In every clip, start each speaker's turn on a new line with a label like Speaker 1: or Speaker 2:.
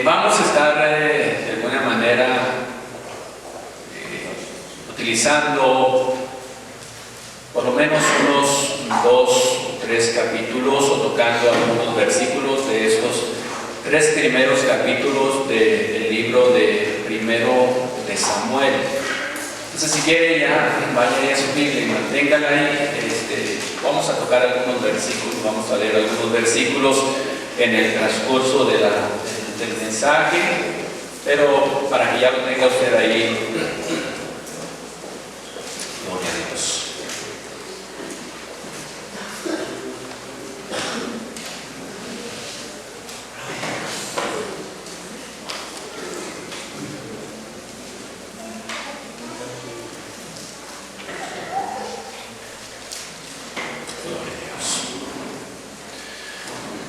Speaker 1: Vamos a estar de alguna manera utilizando por lo menos unos 2 o 3 capítulos o tocando algunos versículos de estos 3 primeros capítulos del libro de Primero de Samuel. Entonces, si quiere, ya vaya a su Biblia y manténgala ahí. Vamos a tocar algunos versículos, vamos a leer algunos versículos en el transcurso del mensaje, pero para que ya lo tenga usted ahí. Gloria a Dios.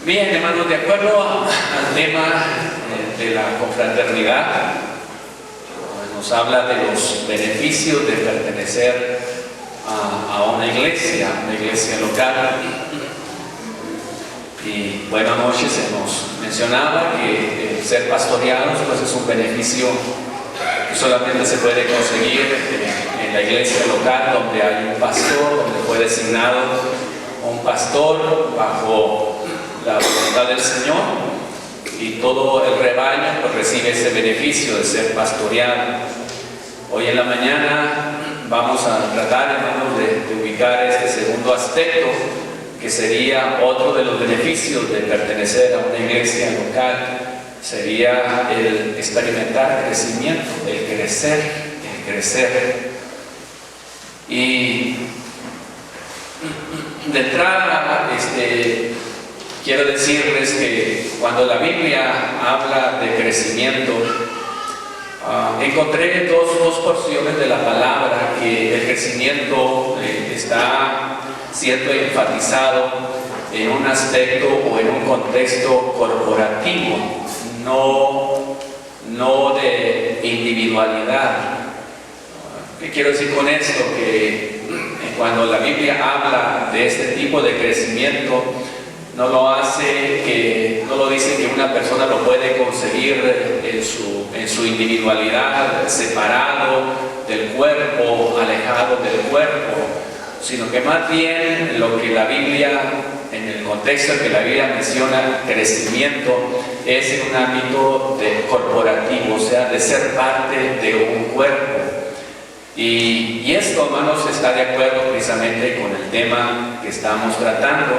Speaker 1: Bien, hermanos, de acuerdo al tema de la confraternidad, nos habla de los beneficios de pertenecer a una iglesia local. Y bueno, anoche se nos mencionaba que ser pastoreados pues es un beneficio que solamente se puede conseguir en la iglesia local, donde hay un pastor, donde fue designado un pastor bajo la voluntad del Señor, y todo el rebaño pues recibe ese beneficio de ser pastoreado. Hoy en la mañana vamos a tratar, hermanos, de ubicar este segundo aspecto, que sería otro de los beneficios de pertenecer a una iglesia local, sería el experimentar crecimiento, el crecer. Y de entrada, quiero decirles que cuando la Biblia habla de crecimiento, encontré dos porciones de la palabra que el crecimiento está siendo enfatizado en un aspecto o en un contexto corporativo, no de individualidad. ¿Qué quiero decir con esto? Que cuando la Biblia habla de este tipo de crecimiento, no lo dice que una persona lo puede conseguir en su individualidad, separado del cuerpo, alejado del cuerpo, sino que más bien lo que la Biblia, en el contexto en que la Biblia menciona crecimiento, es en un ámbito corporativo, o sea, de ser parte de un cuerpo. Y esto, hermanos, está de acuerdo precisamente con el tema que estamos tratando.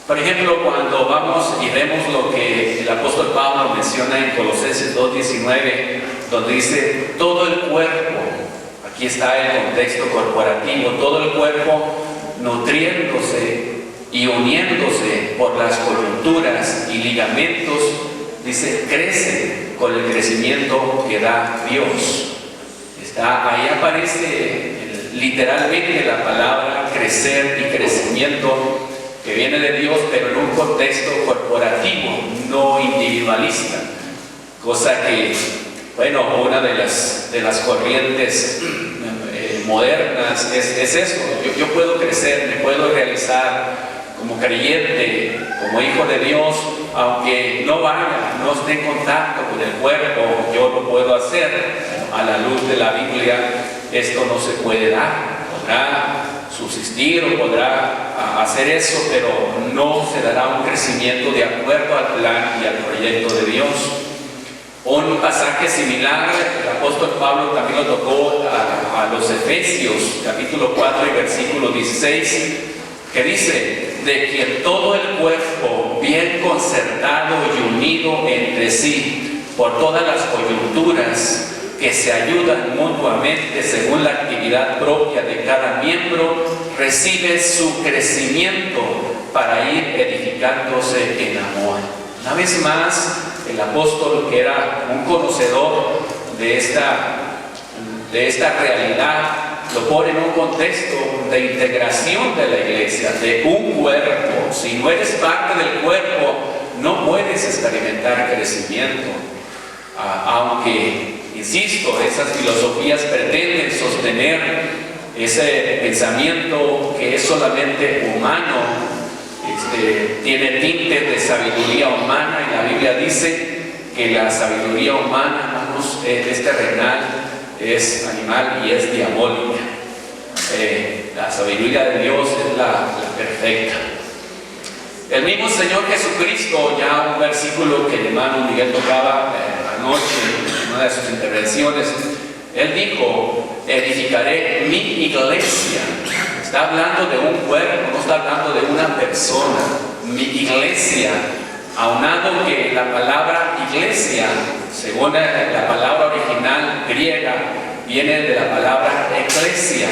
Speaker 1: Por ejemplo, cuando vamos y vemos lo que el apóstol Pablo menciona en Colosenses 2:19, donde dice todo el cuerpo, aquí está el contexto corporativo, todo el cuerpo nutriéndose y uniéndose por las coyunturas y ligamentos, dice, crece con el crecimiento que da Dios. Ahí aparece literalmente la palabra crecer y crecimiento, que viene de Dios, pero en un contexto corporativo, no individualista. Cosa que, bueno, una de las corrientes modernas es eso. Yo puedo crecer, me puedo realizar como creyente, como hijo de Dios, aunque no esté en contacto con el cuerpo, yo lo puedo hacer. A la luz de la Biblia, esto no se puede dar. Podrá subsistir o podrá hacer eso, pero no se dará un crecimiento de acuerdo al plan y al proyecto de Dios. Un pasaje similar, el apóstol Pablo también lo tocó a los Efesios, capítulo 4 y versículo 16, que dice, de quien todo el cuerpo, bien concertado y unido entre sí, por todas las coyunturas, que se ayudan mutuamente según la actividad propia de cada miembro, recibe su crecimiento para ir edificándose en amor. Una vez más, el apóstol, que era un conocedor de esta realidad, lo pone en un contexto de integración de la iglesia, de un cuerpo. Si no eres parte del cuerpo, no puedes experimentar crecimiento. Aunque, insisto, esas filosofías pretenden sostener ese pensamiento que es solamente humano, tiene tintes de sabiduría humana, y la Biblia dice que la sabiduría humana, hermanos, es terrenal, es animal y es diabólica. La sabiduría de Dios es la perfecta. El mismo Señor Jesucristo, ya un versículo que el hermano Miguel tocaba anoche en una de sus intervenciones, Él dijo: edificaré mi iglesia. Está hablando de un cuerpo, no está hablando de una persona. Mi iglesia, aunado que la palabra iglesia, según la palabra original griega, viene de la palabra eclesia,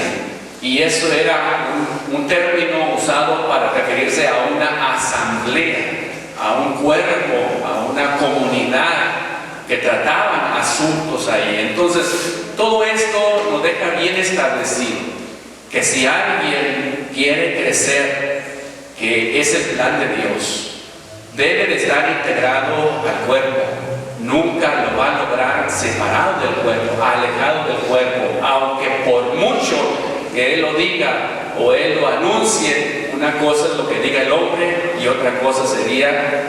Speaker 1: y eso era un término usado para referirse a una asamblea, a un cuerpo, a una comunidad que trataban asuntos ahí. Entonces, todo esto nos deja bien establecido que si alguien quiere crecer, que es el plan de Dios, debe de estar integrado al cuerpo. Nunca lo va a lograr separado del cuerpo, alejado del cuerpo, aunque por mucho que Él lo diga o Él lo anuncie. Una cosa es lo que diga el hombre y otra cosa sería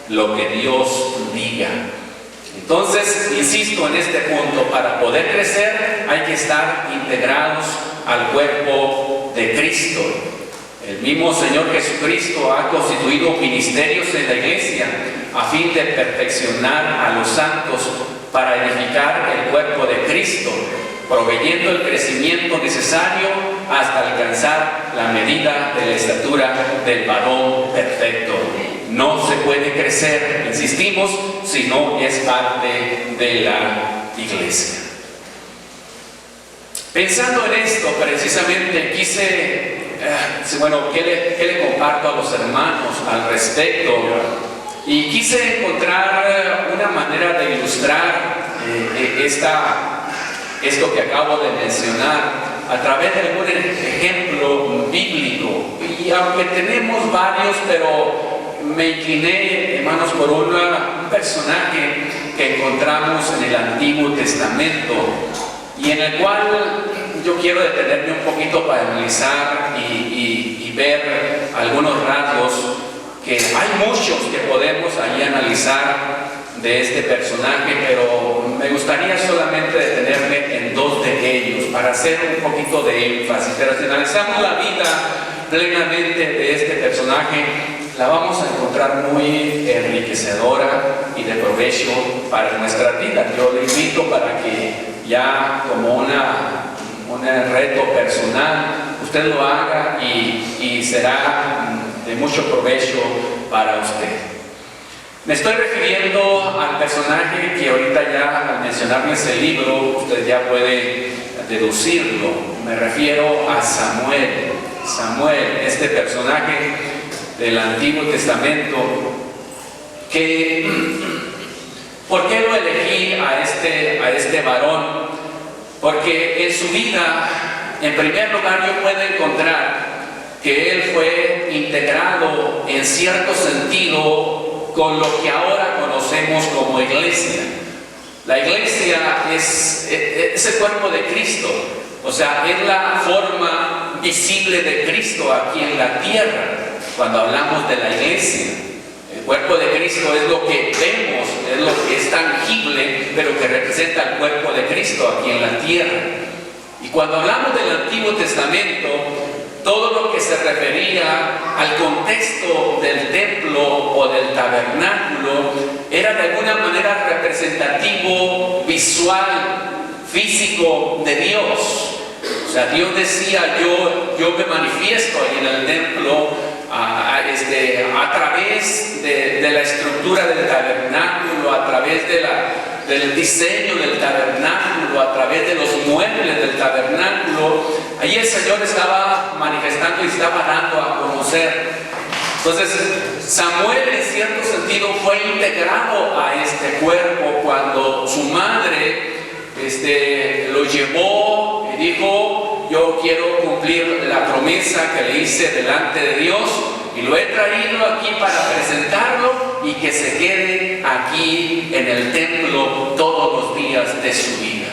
Speaker 1: lo que Dios diga. Entonces, insisto en este punto, para poder crecer hay que estar integrados al cuerpo de Cristo. El mismo Señor Jesucristo ha constituido ministerios en la iglesia a fin de perfeccionar a los santos para edificar el cuerpo de Cristo, proveyendo el crecimiento necesario hasta alcanzar la medida de la estatura del varón perfecto. No se puede crecer, insistimos, si no es parte de la iglesia. Pensando en esto, precisamente quise, ¿qué le comparto a los hermanos al respecto? Y quise encontrar una manera de ilustrar esto que acabo de mencionar a través de algún ejemplo bíblico. Y aunque tenemos varios, pero me incliné, hermanos, por un personaje que encontramos en el Antiguo Testamento y en el cual yo quiero detenerme un poquito para analizar y ver algunos rasgos, que hay muchos que podemos ahí analizar de este personaje, pero me gustaría solamente detenerme en dos de ellos para hacer un poquito de énfasis. Pero si analizamos la vida plenamente de este personaje, la vamos a encontrar muy enriquecedora y de provecho para nuestra vida. Yo le invito para que ya como un reto personal usted lo haga y será de mucho provecho para usted. Me estoy refiriendo al personaje que ahorita ya al mencionarles el libro usted ya puede deducirlo. Me refiero a Samuel. Samuel, este personaje del Antiguo Testamento, ¿por qué lo elegí a este varón? Porque en su vida, en primer lugar, yo puedo encontrar que él fue integrado en cierto sentido con lo que ahora conocemos como iglesia. La iglesia es el cuerpo de Cristo, o sea, es la forma visible de Cristo aquí en la tierra. Cuando hablamos de la iglesia, el cuerpo de Cristo es lo que vemos, es lo que es tangible, pero que representa el cuerpo de Cristo aquí en la tierra. Y cuando hablamos del Antiguo Testamento, todo lo que se refería al contexto del templo o del tabernáculo era de alguna manera representativo, visual, físico de Dios. O sea, Dios decía, yo me manifiesto ahí en el templo a través de la estructura del tabernáculo, a través del diseño del tabernáculo, a través de los muebles del tabernáculo. Ahí el Señor estaba manifestando y estaba dando a conocer. Entonces, Samuel en cierto sentido fue integrado a este cuerpo cuando su madre lo llevó y dijo: yo quiero cumplir la promesa que le hice delante de Dios y lo he traído aquí para presentarlo y que se quede aquí en el templo todos los días de su vida.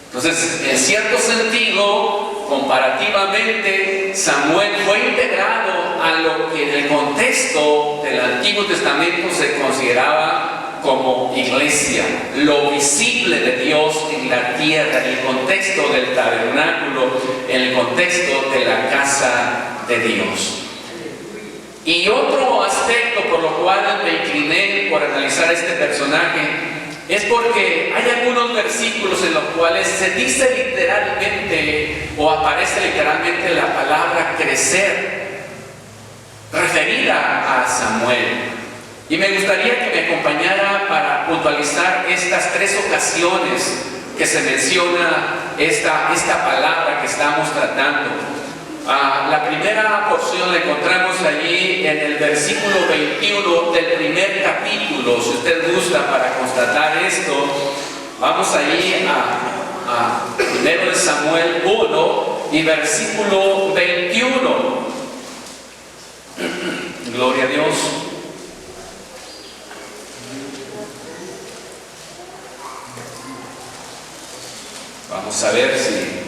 Speaker 1: Entonces, en cierto sentido, comparativamente, Samuel fue integrado a lo que en el contexto del Antiguo Testamento se consideraba como iglesia, lo visible de Dios en la tierra, en el contexto del tabernáculo, en el contexto de la casa de Dios. Y otro aspecto por lo cual me incliné por analizar este personaje es porque hay algunos versículos en los cuales se dice literalmente o aparece literalmente la palabra crecer, referida a Samuel. Y me gustaría que me acompañara para puntualizar estas tres ocasiones que se menciona esta palabra que estamos tratando. La primera porción la encontramos allí en el versículo 21 del primer capítulo. Si usted gusta para constatar esto, vamos allí a 1 Samuel 1 y versículo 21. Gloria a Dios. Vamos a ver si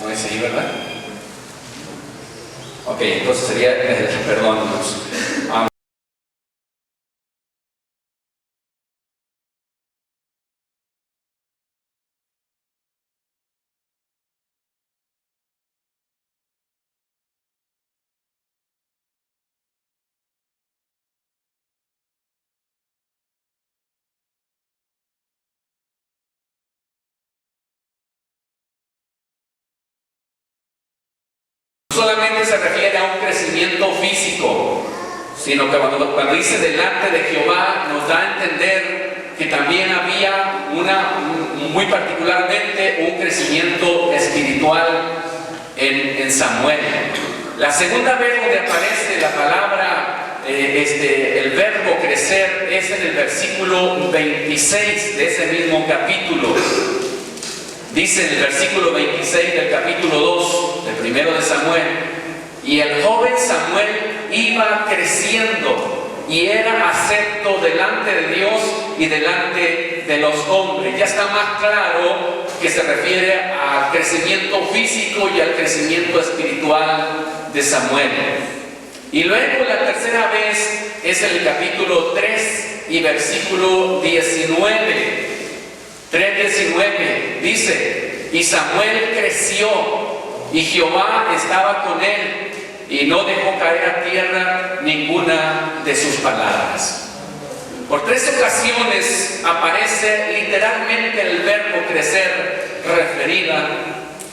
Speaker 1: no es ahí, ¿verdad? Ok, entonces sería, perdón, solamente se refiere a un crecimiento físico, sino que cuando dice delante de Jehová nos da a entender que también había muy particularmente un crecimiento espiritual en Samuel. La segunda vez donde aparece la palabra, el verbo crecer, es en el versículo 26 de ese mismo capítulo. Dice en el versículo 26 del capítulo 2 del primero de Samuel: y el joven Samuel iba creciendo y era acepto delante de Dios y delante de los hombres. Ya está más claro que se refiere al crecimiento físico y al crecimiento espiritual de Samuel. Y luego la tercera vez es el capítulo 3 y versículo 19. 3:19 dice: y Samuel creció y Jehová estaba con él y no dejó caer a tierra ninguna de sus palabras. Por tres ocasiones aparece literalmente el verbo crecer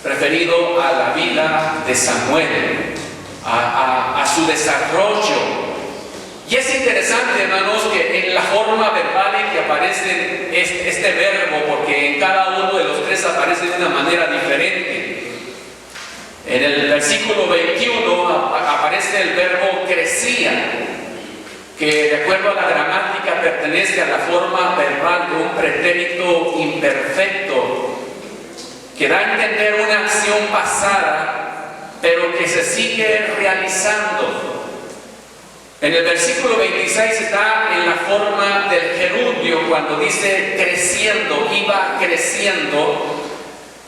Speaker 1: referido a la vida de Samuel, a su desarrollo. Y es interesante, hermanos, que en la forma verbal en que aparece este verbo, porque en cada uno de los tres aparece de una manera diferente. En el versículo 21 aparece el verbo crecía, que de acuerdo a la gramática pertenece a la forma verbal de un pretérito imperfecto, que da a entender una acción pasada, pero que se sigue realizando. En el versículo 26 está en la forma del gerundio, cuando dice creciendo, iba creciendo,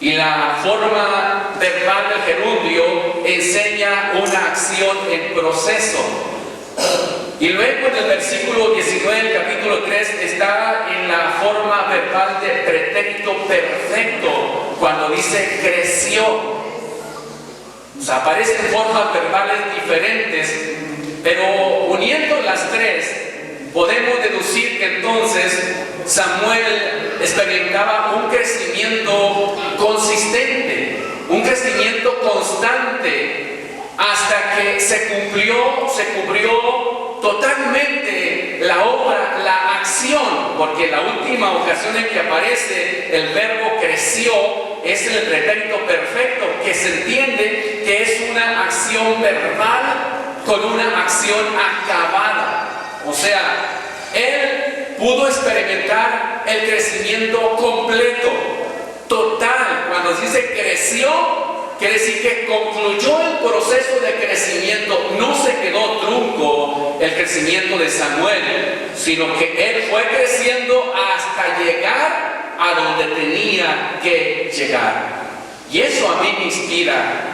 Speaker 1: y la forma verbal del gerundio enseña una acción en proceso. Y luego en el versículo 19 del capítulo 3 está en la forma verbal de pretérito perfecto, cuando dice creció. O sea, aparecen formas verbales diferentes, pero uniendo las tres, podemos deducir que entonces Samuel experimentaba un crecimiento consistente, un crecimiento constante, hasta que se cubrió totalmente la obra, la acción, porque la última ocasión en que aparece el verbo creció es el pretérito perfecto, que se entiende que es una acción verbal con una acción acabada. O sea, él pudo experimentar el crecimiento completo, total. Cuando se dice creció, quiere decir que concluyó el proceso de crecimiento. No se quedó trunco el crecimiento de Samuel, sino que él fue creciendo hasta llegar a donde tenía que llegar. Y eso a mí me inspira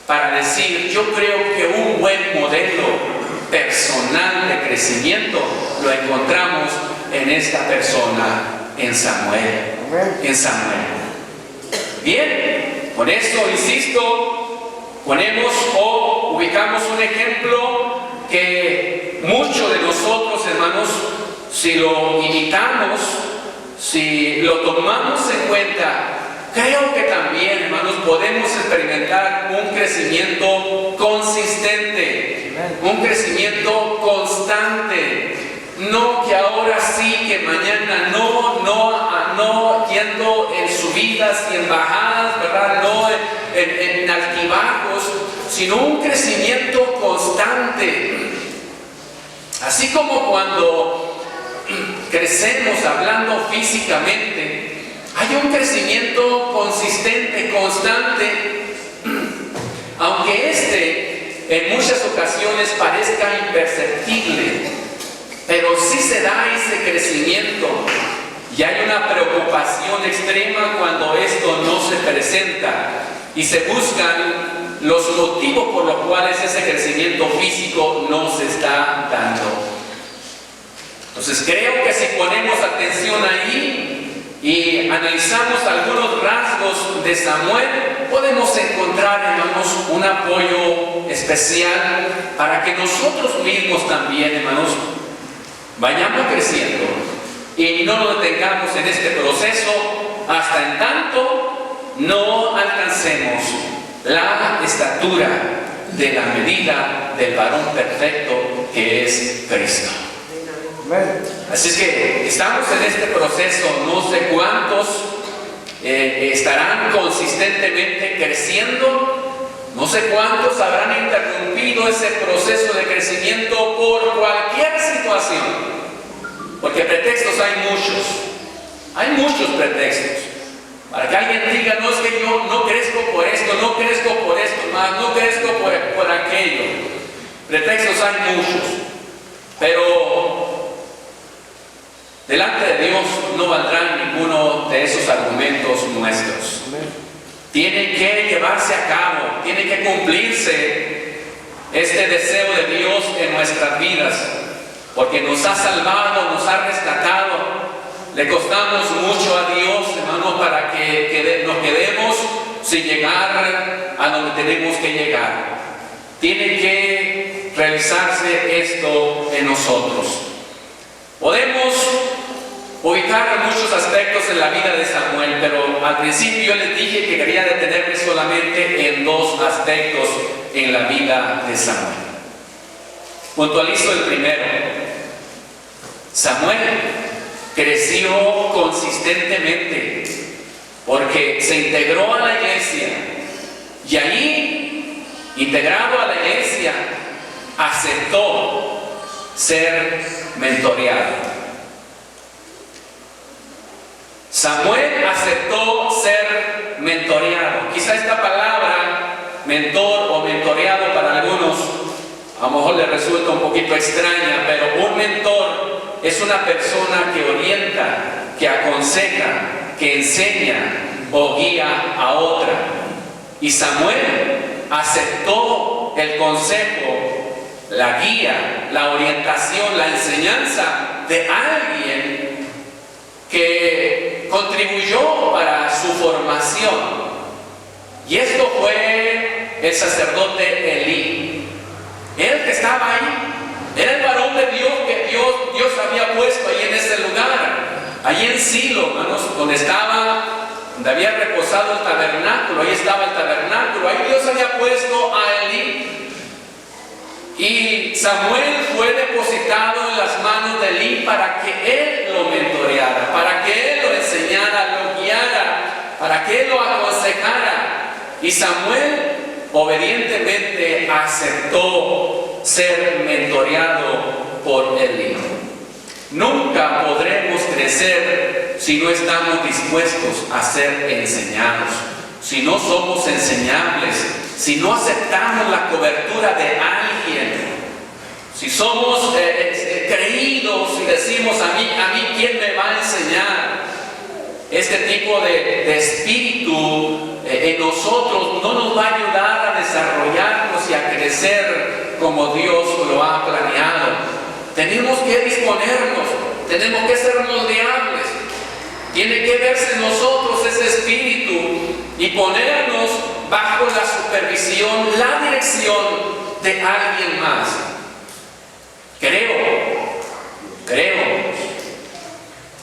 Speaker 1: para decir, yo creo que un buen modelo personal de crecimiento lo encontramos en esta persona, en Samuel. En Samuel. Bien, con esto, insisto, ponemos o ubicamos un ejemplo que muchos de nosotros, hermanos, si lo imitamos, si lo tomamos en cuenta, creo que también, hermanos, podemos experimentar un crecimiento consistente, un crecimiento constante. No que ahora sí, que mañana no yendo en subidas y en bajadas, ¿verdad? No en altibajos, sino un crecimiento constante. Así como cuando crecemos hablando físicamente, hay un crecimiento consistente, constante, aunque en muchas ocasiones parezca imperceptible, pero sí se da ese crecimiento. Y hay una preocupación extrema cuando esto no se presenta y se buscan los motivos por los cuales ese crecimiento físico no se está dando. Entonces creo que si ponemos atención ahí y analizamos algunos rasgos de Samuel, podemos encontrar, hermanos, un apoyo especial para que nosotros mismos también, hermanos, vayamos creciendo y no nos detengamos en este proceso hasta en tanto no alcancemos la estatura de la medida del varón perfecto que es Cristo. Así es que estamos en este proceso, no sé cuántos estarán consistentemente creciendo, no sé cuántos habrán interrumpido ese proceso de crecimiento por cualquier situación, porque pretextos hay muchos pretextos, para que alguien diga, no es que yo no crezco por esto, no crezco por esto más, no crezco por aquello. Pretextos hay muchos, pero delante de Dios no valdrán ninguno de esos argumentos nuestros. Tiene que llevarse a cabo, tiene que cumplirse este deseo de Dios en nuestras vidas, porque nos ha salvado, nos ha rescatado. Le costamos mucho a Dios, hermanos, para que nos quedemos sin llegar a donde tenemos que llegar. Tiene que realizarse esto en nosotros. Podemos ubicar muchos aspectos en la vida de Samuel, pero al principio yo les dije que quería detenerme solamente en dos aspectos en la vida de Samuel. Puntualizo el primero. Samuel creció consistentemente porque se integró a la iglesia y ahí, integrado a la iglesia, aceptó ser mentoreado. Samuel aceptó ser mentoreado. Quizá esta palabra, mentor o mentoreado, para algunos a lo mejor les resulta un poquito extraña, pero un mentor es una persona que orienta, que aconseja, que enseña o guía a otra. Y Samuel aceptó el consejo, la guía, la orientación, la enseñanza de alguien que contribuyó para su formación. Y esto fue el sacerdote Elí. Él que estaba ahí, era el varón de Dios que Dios había puesto ahí en ese lugar, ahí en Silo, hermanos, donde había reposado el tabernáculo. Ahí estaba el tabernáculo, ahí Dios había puesto a Elí. Y Samuel fue depositado en las manos de Elí para que él lo mentoreara, para que él lo enseñara, lo guiara, para que él lo aconsejara. Y Samuel obedientemente aceptó ser mentoreado por Elí. Nunca podremos crecer si no estamos dispuestos a ser enseñados, si no somos enseñables, si no aceptamos la cobertura de alguien, si somos creídos y decimos a mí ¿quién me va a enseñar? Este tipo de espíritu en nosotros no nos va a ayudar a desarrollarnos y a crecer como Dios lo ha planeado. Tenemos que disponernos, tenemos que ser moldeables. Tiene que verse en nosotros ese espíritu y ponernos bajo la supervisión, la dirección de alguien más. Creo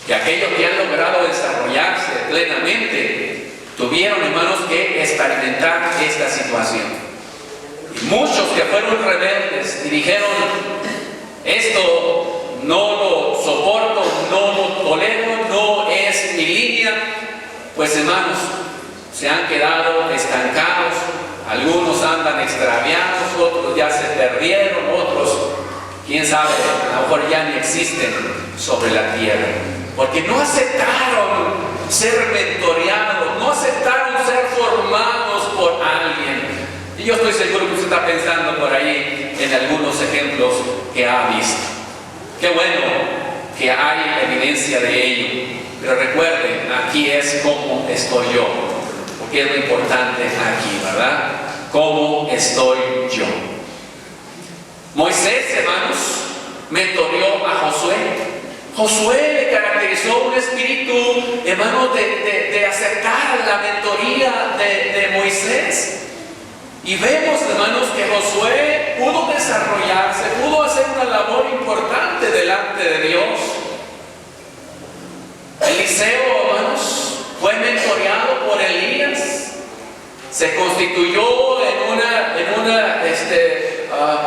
Speaker 1: que aquellos que han logrado desarrollarse plenamente tuvieron, hermanos, que experimentar esta situación. Y muchos que fueron rebeldes y dijeron: esto no lo soporto, no lo tolero, no es mi línea, pues, hermanos, se han quedado estancados. Algunos andan extraviados, otros ya se perdieron, otros, quién sabe, a lo mejor ya ni existen sobre la tierra, porque no aceptaron ser mentoreados, no aceptaron ser formados por alguien. Y yo estoy seguro que usted está pensando por ahí en algunos ejemplos que ha visto. Qué bueno que hay evidencia de ello, pero recuerden, aquí es cómo estoy yo, porque es lo importante aquí, ¿verdad? ¿Cómo estoy yo? Moisés, hermanos, mentoreó a Josué. Josué le caracterizó un espíritu, hermanos, de aceptar la mentoría de Moisés. Y vemos, hermanos, que Josué pudo desarrollarse, pudo hacer una labor importante delante de Dios. Eliseo, hermanos, fue mentoreado por Elías. Se constituyó en una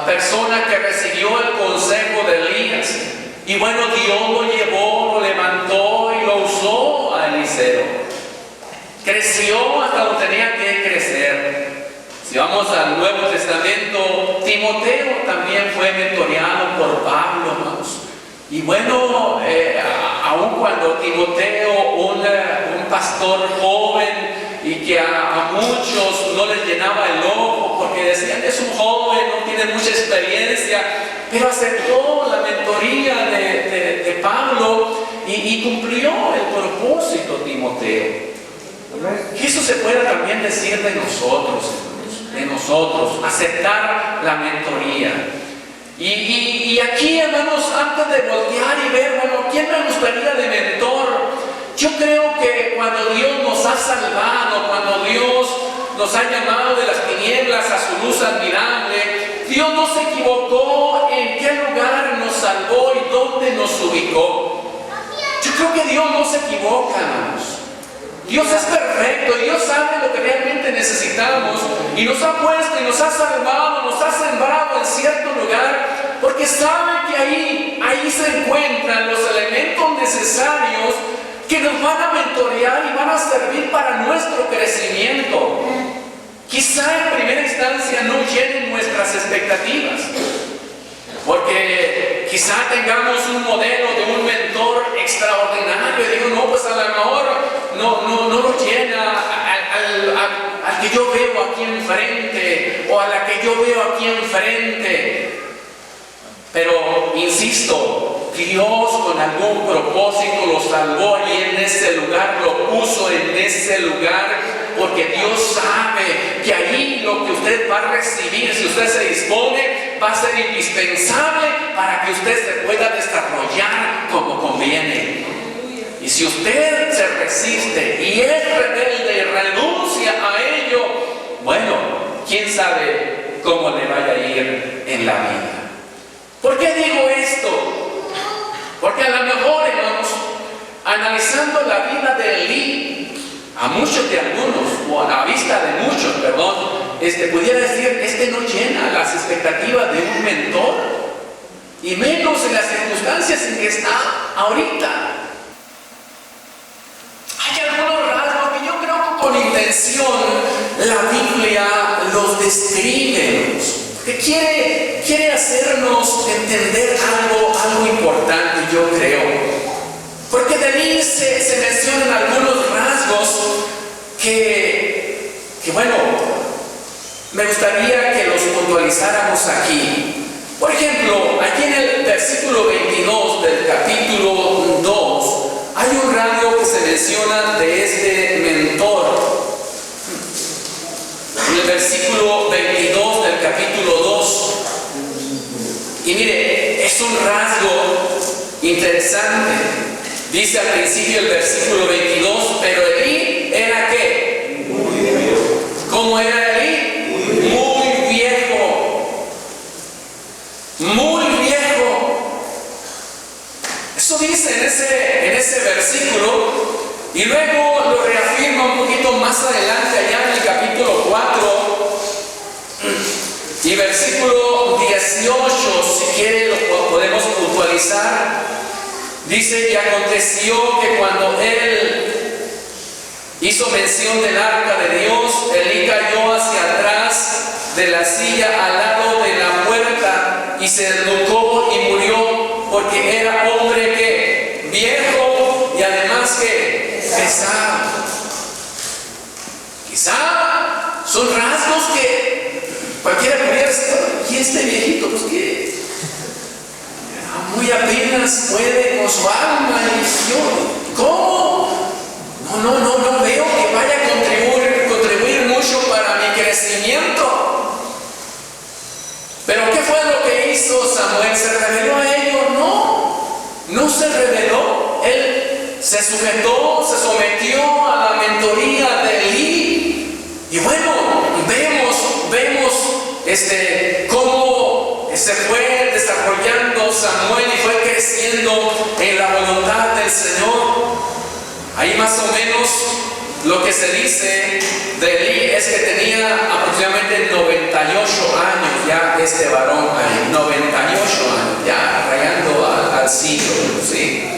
Speaker 1: persona que recibió el consejo de Elías. Y bueno, Dios lo llevó, lo levantó y lo usó a Eliseo. Creció hasta donde tenía que crecer. Si vamos al Nuevo Testamento, Timoteo también fue mentoreado por Pablo, hermanos. Y bueno, aun cuando Timoteo, un pastor joven, y que a muchos no les llenaba el ojo porque decían: es un joven, no tiene mucha experiencia, pero aceptó la mentoría de Pablo y cumplió el propósito, Timoteo. Que eso se pueda también decir de nosotros, aceptar la mentoría. Y aquí, hermanos, antes de voltear y ver, bueno, ¿quién me gustaría de mentor? Yo creo que cuando Dios nos ha salvado, cuando Dios nos ha llamado de las tinieblas a su luz admirable, Dios no se equivocó en qué lugar nos salvó y dónde nos ubicó. Yo creo que Dios no se equivoca, hermanos. Dios es perfecto, Dios sabe lo que realmente necesitamos y nos ha puesto y nos ha salvado, nos ha sembrado en cierto lugar, porque sabe que ahí se encuentran los elementos necesarios que nos van a mentorear y van a servir para nuestro crecimiento. Quizá en primera instancia no llenen nuestras expectativas, porque quizá tengamos un modelo de un mentor extraordinario y digo: no, pues a lo mejor no lo llena al que yo veo aquí enfrente o a la que yo veo aquí enfrente. Pero insisto, Dios con algún propósito lo salvó y en ese lugar lo puso en ese lugar, porque Dios sabe que ahí lo que usted va a recibir, si usted se dispone, va a ser indispensable para que usted se pueda desarrollar como conviene. Y si usted se resiste y es rebelde y renuncia a ello, bueno, quién sabe cómo le vaya a ir en la vida. ¿Por qué digo esto? Porque a lo mejor, hermanos, analizando la vida de Elí, a muchos de algunos, o a la vista de muchos, pudiera decir: no llena las expectativas de un mentor, y menos en las circunstancias en que está ahorita. Hay algunos rasgos que yo creo que con intención la Biblia los describe, que quiere hacernos entender algo importante, yo creo. Porque de mí se mencionan algunos rasgos que bueno, me gustaría que los puntualizáramos aquí. Por ejemplo, aquí en el versículo 22 del capítulo 2, hay un rasgo que se menciona de este mentor. En el versículo 22 del capítulo 2. Y mire, es un rasgo interesante. Dice al principio el versículo 22, pero Elí era ¿qué?
Speaker 2: Muy viejo.
Speaker 1: ¿Cómo era Elí? Muy viejo. Muy viejo. Eso dice en ese versículo. Y luego lo reafirma un poquito más adelante, allá en el capítulo 4 y versículo 18, si quiere lo podemos puntualizar. Dice: y aconteció que cuando él hizo mención del arca de Dios, Elí cayó hacia atrás de la silla al lado de la puerta y se desnucó y murió, porque era hombre que viejo y además que pesado. Quizá son rasgos que cualquiera pudiera decir: y este viejito, pues que muy apenas puede con su alma. Y yo, ¿cómo? No veo que vaya a contribuir mucho para mi crecimiento. Pero ¿qué fue lo que hizo Samuel? ¿Se reveló a ellos? No se reveló. Él se sujetó, se sometió a la mentoría de Elí. Y bueno, vemos cómo se fue desarrollando Samuel y fue creciendo en la voluntad del Señor. Ahí más o menos lo que se dice de Elí es que tenía aproximadamente 98 años ya este varón ahí, 98 años, ya rayando al siglo, ¿sí?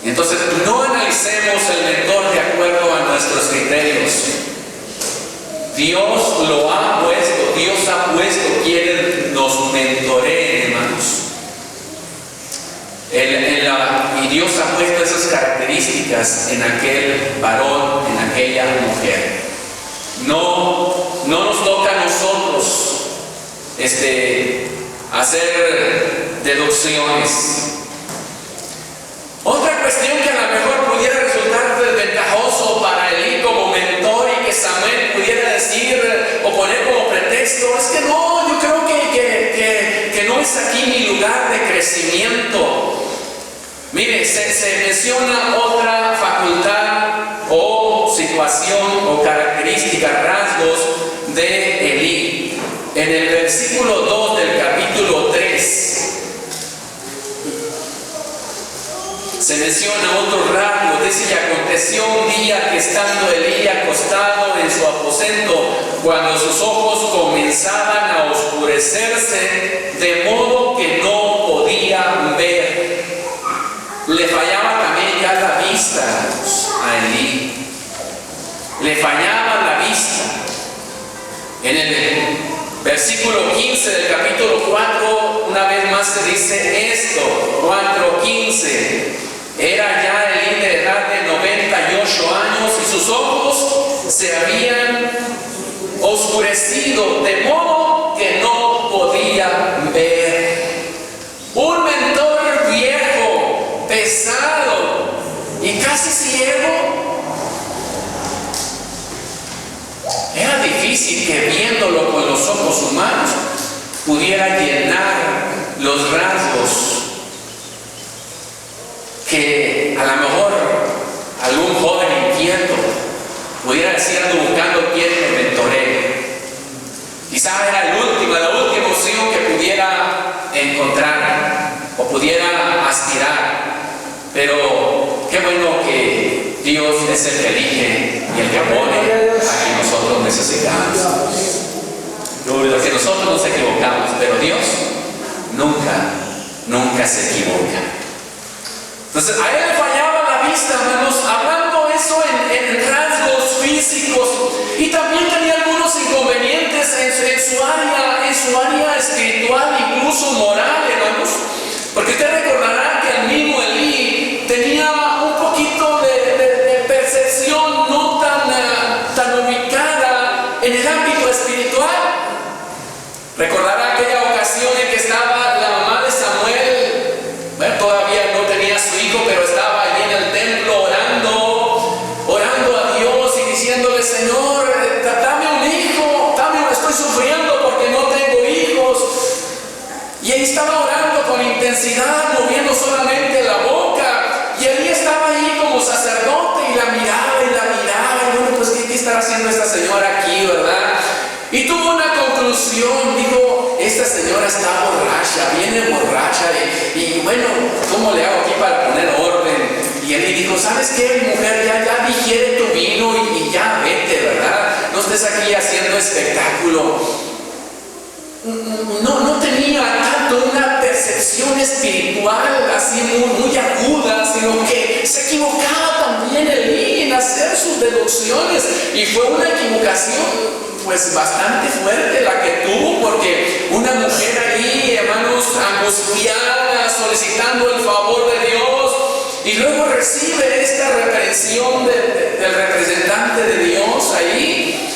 Speaker 1: Entonces, no analicemos el mentor de acuerdo a nuestros criterios. Dios lo ha puesto, Dios ha puesto quienes nos mentoreen, hermanos. Y Dios ha puesto esas características en aquel varón, en aquella mujer. No nos toca a nosotros hacer deducciones. Otra cuestión que a lo mejor pudiera resultar desventajoso para Elí como mentor y que Samuel pudiera decir o poner como pretexto es que no, yo creo que no es aquí mi lugar de crecimiento. Mire, se menciona otra facultad o situación o característica, rasgos de Elí. En el versículo 2 del capítulo 3 se menciona otro rasgo. Dice: y aconteció un día que estando Elí acostado en su aposento, cuando sus ojos comenzaban a oscurecerse, de modo que no podía ver. Le fallaba también ya la vista a Elí. Le fallaba la vista. En el versículo 15 del capítulo 4, una vez más se dice esto, 4:15. Era ya Elí de edad de 98 años y sus ojos se habían oscurecido, de modo que no podía ver. Un mentor viejo, pesado y casi ciego. Era difícil que viéndolo con los ojos humanos pudiera llenar los rasgos que a lo mejor algún joven inquieto pudiera decir: ando buscando quien me mentoree. Quizá era la última opción que pudiera encontrar o pudiera aspirar. Pero qué bueno que Dios es el que elige y el que pone a quien nosotros necesitamos. Porque nosotros nos equivocamos, pero Dios nunca se equivoca. Entonces, a él le fallaba la vista, hermanos, hablando eso en rasgos físicos, y también tenía algunos inconvenientes en su área espiritual, incluso moral, hermanos, porque usted recordará que el mismo Elí tenía un poquito de percepción no tan ubicada en el ámbito espiritual. Recordará aquella ocasión en que estaba la mamá de Samuel, bueno, todavía no tenía su hijo, pero estaba allí en el templo orando a Dios y diciéndole: Señor, perversidad, moviendo solamente la boca. Y Elí estaba ahí como sacerdote y la miraba. Y bueno, pues ¿qué estará haciendo esta señora aquí, verdad? Y tuvo una conclusión, dijo, esta señora está borracha, viene borracha. Y bueno, ¿cómo le hago aquí para poner orden? Y Elí dijo, ¿sabes qué, mujer? Ya digiere tu vino y ya vete, ¿verdad? No estés aquí haciendo espectáculo. No tenía tanto una percepción espiritual así muy aguda, sino que se equivocaba también Elí en hacer sus deducciones. Y fue una equivocación pues bastante fuerte la que tuvo, porque una mujer ahí, hermanos, angustiada, solicitando el favor de Dios, y luego recibe esta reprensión del representante de Dios ahí,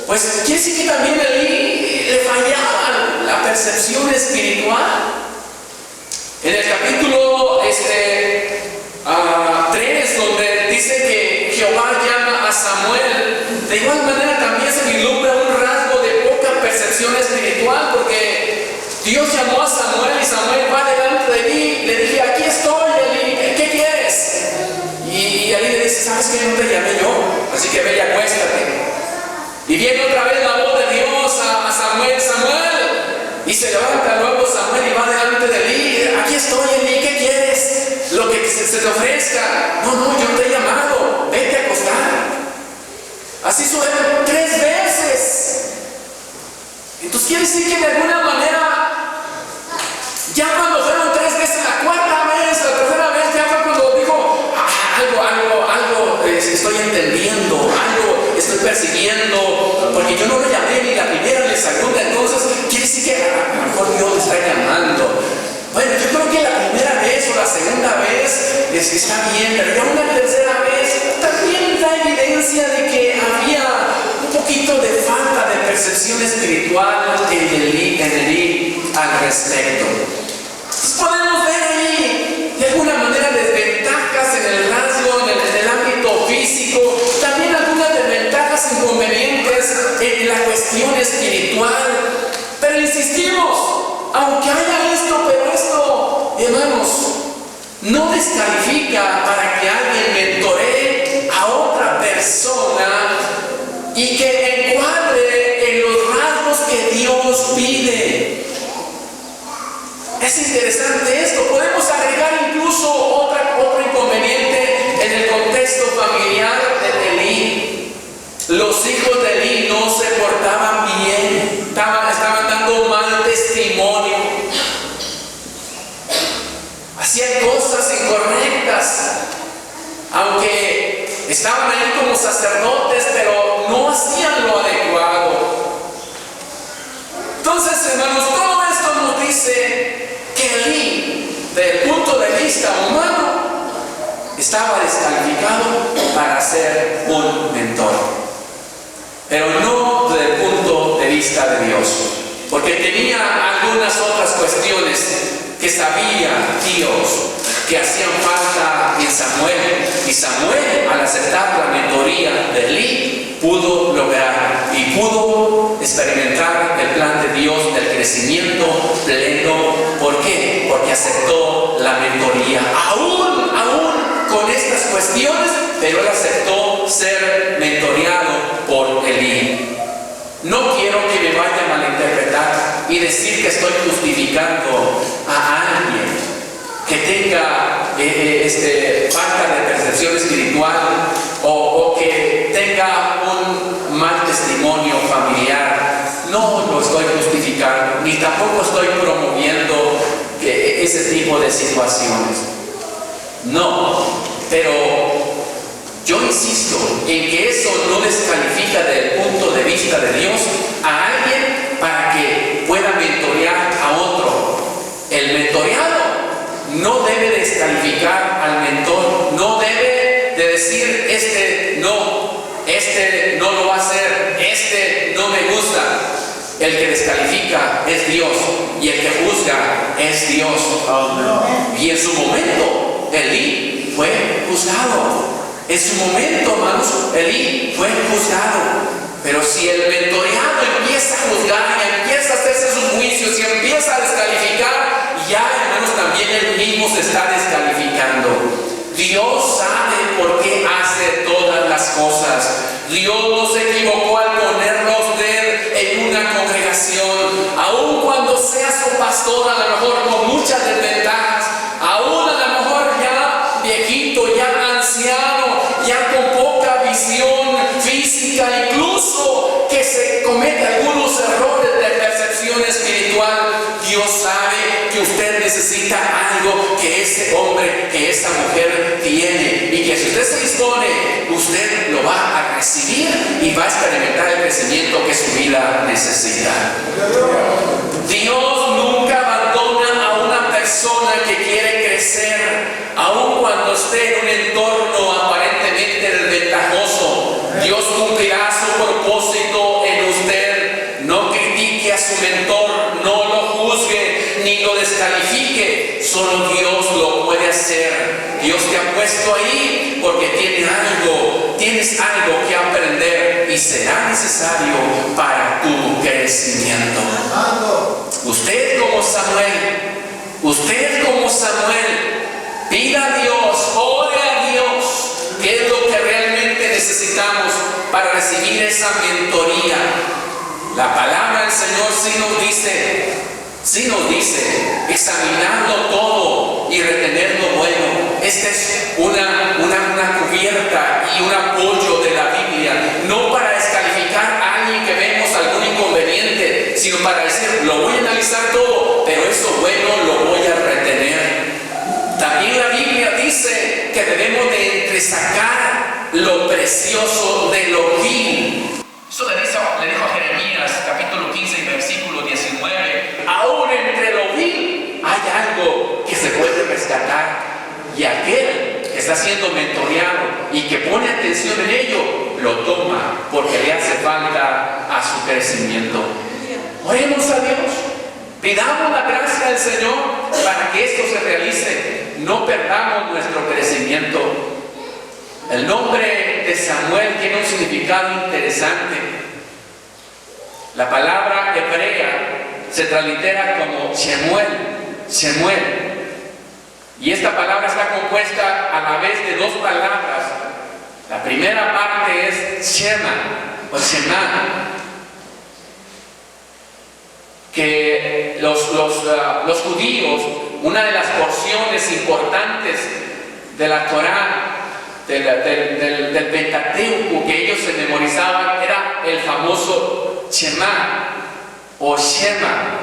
Speaker 1: pues quiere decir que también Elí le fallaba la percepción espiritual. En el capítulo 3, donde dice que Jehová llama a Samuel, de igual manera también se vislumbra un rasgo de poca percepción espiritual, porque Dios llamó a Samuel y Samuel va delante de Elí. Le dije, aquí estoy, Elí, ¿qué quieres? Y Elí le dice, ¿sabes qué? No te llamé yo, así que ve y acuéstate. Y viene otra vez la voz de Dios a Samuel, y se levanta luego Samuel y va delante de Elí. Aquí estoy, Elí, ¿qué quieres? Lo que se te ofrezca. No, yo te he llamado, vete a acostar. Así sucedió 3 veces. Entonces quiere decir que de alguna manera, ya cuando fueron 3 veces, la cuarta vez, la tercera vez, ya fue cuando dijo, algo estoy entendiendo, algo estoy persiguiendo, porque yo no lo llamé ni la primera ni la segunda. Entonces quiere decir que a lo mejor Dios me está llamando. Bueno, yo creo que la primera vez o la segunda vez está bien, pero ya una tercera vez también da evidencia de que había un poquito de falta de percepción espiritual en Elí al respecto. Entonces podemos ver ahí de alguna manera desventajas en el rasgo, en el ámbito físico, también algunas desventajas inconvenientes en la cuestión espiritual. Pero insistimos, aunque haya esto, pero esto, hermanos, no descalifica para que alguien mentoree a otra persona y que encuadre en los rasgos que Dios pide. Es interesante esto. Podemos agregar incluso otro inconveniente en el contexto familiar de Elí. Los hijos de Elí no se portaban bien, estaban dando mal testimonio, hacían cosas incorrectas, aunque estaban ahí como sacerdotes, pero no hacían lo adecuado. Entonces, hermanos, todo esto nos dice que Elí, desde el punto de vista humano, estaba descalificado para ser un mentor. Pero no desde el punto de vista de Dios, porque tenía algunas otras cuestiones que sabía Dios que hacían falta en Samuel. Y Samuel, al aceptar la mentoría de Elí, pudo lograr y pudo experimentar el plan de Dios del crecimiento pleno. ¿Por qué? Porque aceptó la mentoría, aún con estas cuestiones, pero él aceptó ser mentoreado por Elí. No quiero que me vaya a malinterpretar y decir que estoy justificando a alguien que tenga falta de percepción espiritual o que tenga un mal testimonio familiar. No lo estoy justificando, ni tampoco estoy promoviendo ese tipo de situaciones. No, pero yo insisto en que eso no descalifica desde el punto de vista de Dios a alguien para que pueda mentorear a otro. El mentoreado no debe descalificar al mentor, no debe de decir este no lo va a hacer, este no me gusta. El que descalifica es Dios y el que juzga es Dios. Y en su momento Elí fue juzgado. En su momento, hermanos, Elí fue juzgado. Pero si el mentoreado empieza a juzgar y empieza a hacerse sus juicios y empieza a descalificar, ya, hermanos, también él mismo se está descalificando. Dios sabe por qué hace todas las cosas. Dios no se equivocó al ponerlo a usted en una congregación, aun cuando sea su pastor, a lo mejor con muchas desventajas, aún a lo mejor ya viejito, ya anciano, ya con poca visión física, incluso que se comete algunos errores de percepción espiritual. Dios sabe que usted necesita algo que ese hombre, que esa mujer tiene, y que si usted se dispone, usted lo va a recibir y va a experimentar el crecimiento que su vida necesita. Dios nunca abandona a una persona que quiere crecer, aun cuando esté en un entorno aparentemente desventajoso. Dios cumplirá su propósito en usted. No critique a su mentor, no lo juzgue ni lo descalifique. Solo Dios lo puede hacer. Dios te ha puesto ahí porque tienes algo que aprender y será necesario para tu crecimiento. Usted como Samuel, pida a Dios, ore a Dios, qué es lo que realmente necesitamos para recibir esa mentoría. La palabra del Señor sí nos dice, examinarlo todo y retener lo bueno. Esta es una cubierta y un apoyo de la Biblia, no para descalificar a alguien que vemos algún inconveniente, sino para decir, lo voy a analizar todo, pero eso bueno lo voy a retener. También la Biblia dice que debemos de entresacar lo precioso de lo vil. Eso le dijo a Jeremías, capítulo 15, versículo 19. Aún entre lo vil hay algo que se puede rescatar. Y aquel que está siendo mentoreado y que pone atención en ello, lo toma porque le hace falta a su crecimiento. Oremos a Dios. Pidamos la gracia del Señor para que esto se realice. No perdamos nuestro crecimiento. El nombre de Samuel tiene un significado interesante. La palabra hebrea se translitera como Shemuel. Y esta palabra está compuesta a la vez de dos palabras. La primera parte es Shema o Shema, que los judíos, una de las porciones importantes de la Torá, del Pentateuco que ellos se memorizaban, era el famoso Shema o Shema,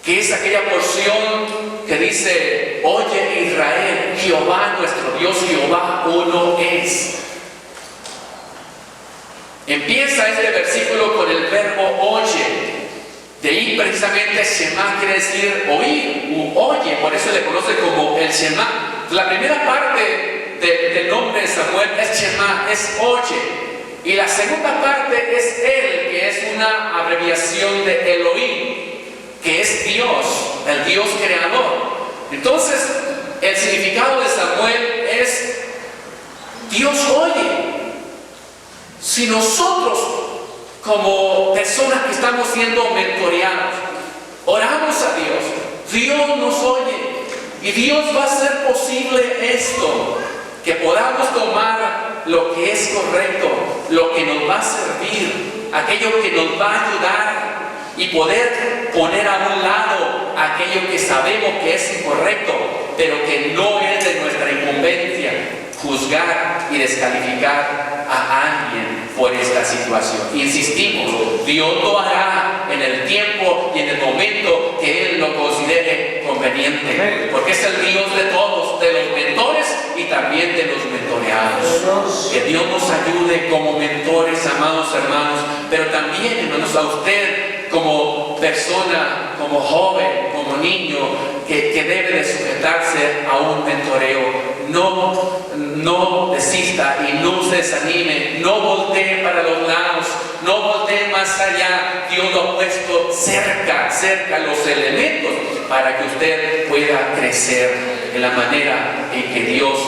Speaker 1: que es aquella porción que dice: oye Israel, Jehová nuestro Dios, Jehová uno es. Empieza este versículo con el verbo oye. De ahí precisamente Shema quiere decir oír u oye, por eso le conoce como el Shema. La primera parte del nombre de Samuel es Shema, es oye. Y la segunda parte es él, que es una abreviación de Elohim, que es Dios, el Dios creador. Entonces, el significado de Samuel es: Dios oye. Si nosotros, como personas que estamos siendo mentoreados, oramos a Dios, Dios nos oye, y Dios va a hacer posible esto, que podamos tomar lo que es correcto, lo que nos va a servir, aquello que nos va a ayudar, y poder poner a un lado aquello que sabemos que es incorrecto, pero que no es de nuestra incumbencia juzgar y descalificar a alguien por esta situación. Insistimos, Dios lo hará en el tiempo y en el momento que Él lo considere conveniente, porque es el Dios de todos, de los mentores y también de los mentoreados. Que Dios nos ayude como mentores, amados hermanos, pero también, hermanos, a usted como persona, como joven, como niño, que debe de sujetarse a un mentoreo. No desista y no se desanime, no voltee para los lados, no voltee más allá. Dios lo ha puesto cerca los elementos para que usted pueda crecer de la manera en que Dios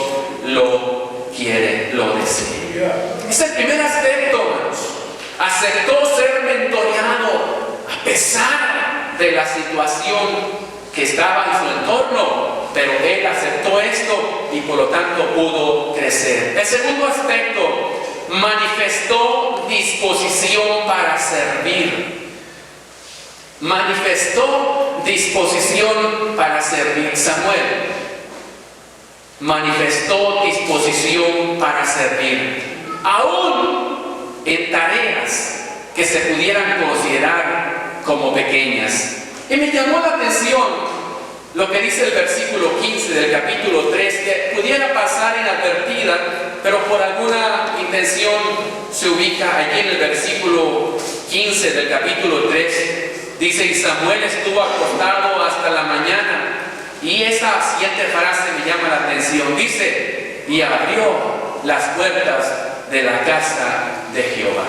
Speaker 1: lo quiere, lo desea. Es el primer aspecto, hermanos. Aceptó ser mentoreado a pesar de la situación que estaba en su entorno, pero él aceptó esto y por lo tanto pudo crecer. El segundo aspecto, manifestó disposición para servir. Manifestó disposición para servir. Samuel manifestó disposición para servir, aún en tareas que se pudieran considerar como pequeñas. Y me llamó la atención lo que dice el versículo 15 del capítulo 3, que pudiera pasar inadvertida, pero por alguna intención se ubica allí en el versículo 15 del capítulo 3. Dice: y Samuel estuvo acostado hasta la mañana. Y esa siguiente frase me llama la atención. Dice: y abrió las puertas de la casa de Jehová.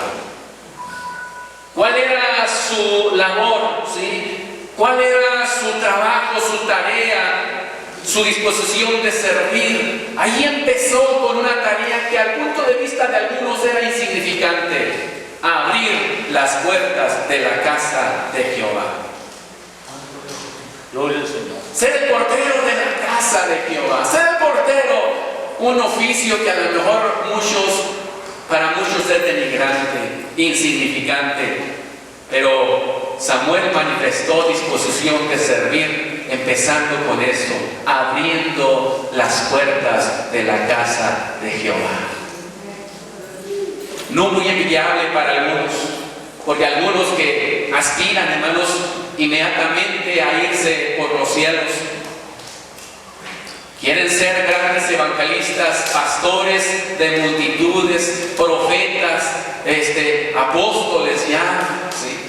Speaker 1: ¿Cuál era su labor? ¿Sí? ¿Cuál era su trabajo, su tarea, su disposición de servir? Ahí empezó con una tarea que al punto de vista de algunos era insignificante: abrir las puertas de la casa de Jehová.
Speaker 2: Gloria al Señor.
Speaker 1: Ser el portero de la casa de Jehová. Ser el portero, un oficio que a lo mejor para muchos es denigrante, insignificante. Pero Samuel manifestó disposición de servir, empezando con eso, abriendo las puertas de la casa de Jehová. No muy envidiable para algunos, porque algunos que aspiran, hermanos, inmediatamente a irse por los cielos, quieren ser grandes evangelistas, pastores de multitudes, profetas, apóstoles ya, ¿sí?